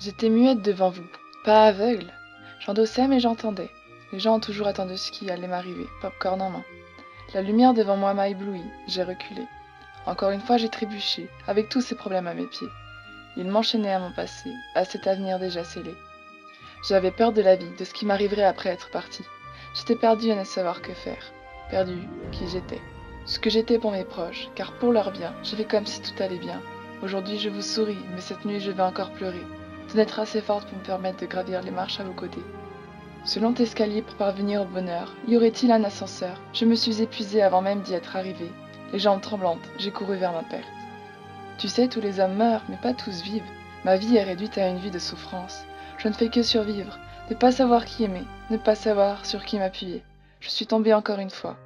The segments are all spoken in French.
J'étais muette devant vous, pas aveugle. J'endossais mais j'entendais. Les gens ont toujours attendu ce qui allait m'arriver, popcorn en main. La lumière devant moi m'a ébloui, j'ai reculé. Encore une fois j'ai trébuché, avec tous ces problèmes à mes pieds. Ils m'enchaînaient à mon passé, à cet avenir déjà scellé. J'avais peur de la vie, de ce qui m'arriverait après être partie. J'étais perdue à ne savoir que faire. Perdue, qui j'étais. Ce que j'étais pour mes proches, car pour leur bien, j'ai fait comme si tout allait bien. Aujourd'hui je vous souris, mais cette nuit je vais encore pleurer. De n'être assez forte pour me permettre de gravir les marches à vos côtés. Ce long escalier pour parvenir au bonheur, y aurait-il un ascenseur? Je me suis épuisée avant même d'y être arrivée. Les jambes tremblantes, j'ai couru vers ma perte. Tu sais, tous les hommes meurent, mais pas tous vivent. Ma vie est réduite à une vie de souffrance. Je ne fais que survivre, ne pas savoir qui aimer, ne pas savoir sur qui m'appuyer. Je suis tombée encore une fois.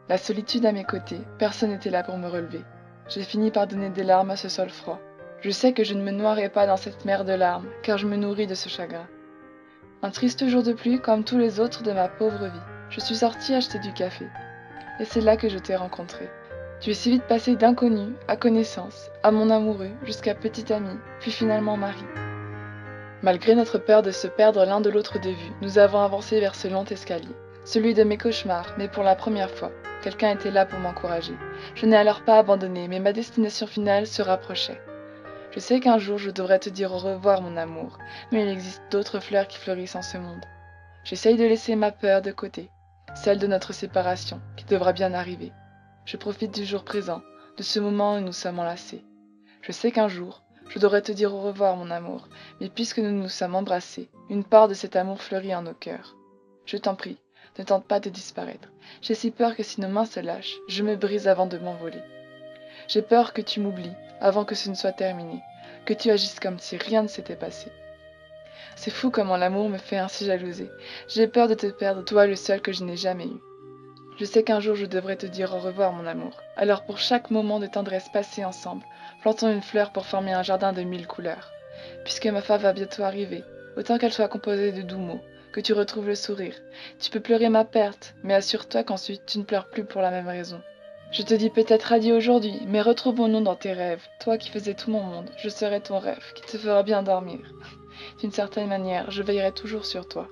La solitude à mes côtés, personne n'était là pour me relever. J'ai fini par donner des larmes à ce sol froid. Je sais que je ne me noierai pas dans cette mer de larmes, car je me nourris de ce chagrin. Un triste jour de pluie comme tous les autres de ma pauvre vie. Je suis sortie acheter du café. Et c'est là que je t'ai rencontré. Tu es si vite passé d'inconnu à connaissance, à mon amoureux, jusqu'à petit ami, puis finalement mari. Malgré notre peur de se perdre l'un de l'autre de vue, nous avons avancé vers ce long escalier. Celui de mes cauchemars, mais pour la première fois, quelqu'un était là pour m'encourager. Je n'ai alors pas abandonné, mais ma destination finale se rapprochait. Je sais qu'un jour je devrais te dire au revoir mon amour, mais il existe d'autres fleurs qui fleurissent en ce monde. J'essaye de laisser ma peur de côté, celle de notre séparation, qui devra bien arriver. Je profite du jour présent, de ce moment où nous sommes enlacés. Je sais qu'un jour, je devrais te dire au revoir mon amour, mais puisque nous nous sommes embrassés, une part de cet amour fleurit en nos cœurs. Je t'en prie, ne tente pas de disparaître. J'ai si peur que si nos mains se lâchent, je me brise avant de m'envoler. J'ai peur que tu m'oublies avant que ce ne soit terminé, que tu agisses comme si rien ne s'était passé. C'est fou comment l'amour me fait ainsi jalouser. J'ai peur de te perdre, toi le seul que je n'ai jamais eu. Je sais qu'un jour je devrais te dire au revoir mon amour. Alors pour chaque moment de tendresse passé ensemble, plantons une fleur pour former un jardin de 1000 couleurs. Puisque ma fin va bientôt arriver, autant qu'elle soit composée de doux mots, que tu retrouves le sourire. Tu peux pleurer ma perte, mais assure-toi qu'ensuite tu ne pleures plus pour la même raison. Je te dis peut-être adieu aujourd'hui, mais retrouvons-nous dans tes rêves. Toi qui faisais tout mon monde, je serai ton rêve, qui te fera bien dormir. D'une certaine manière, je veillerai toujours sur toi.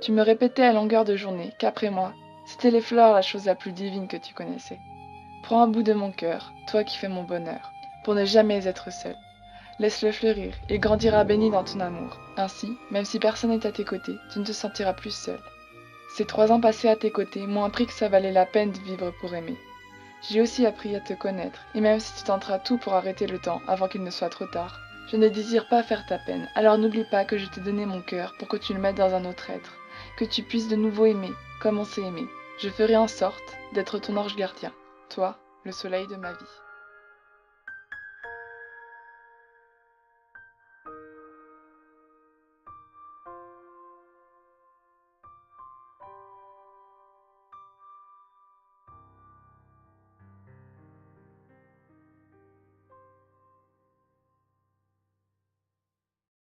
Tu me répétais à longueur de journée qu'après moi, c'était les fleurs la chose la plus divine que tu connaissais. Prends un bout de mon cœur, toi qui fais mon bonheur, pour ne jamais être seul. Laisse-le fleurir, il grandira béni dans ton amour. Ainsi, même si personne n'est à tes côtés, tu ne te sentiras plus seul. Ces 3 ans passés à tes côtés m'ont appris que ça valait la peine de vivre pour aimer. J'ai aussi appris à te connaître, et même si tu tenteras tout pour arrêter le temps avant qu'il ne soit trop tard, je ne désire pas faire ta peine, alors n'oublie pas que je t'ai donné mon cœur pour que tu le mettes dans un autre être, que tu puisses de nouveau aimer, comme on s'est aimé. Je ferai en sorte d'être ton ange gardien, toi, le soleil de ma vie.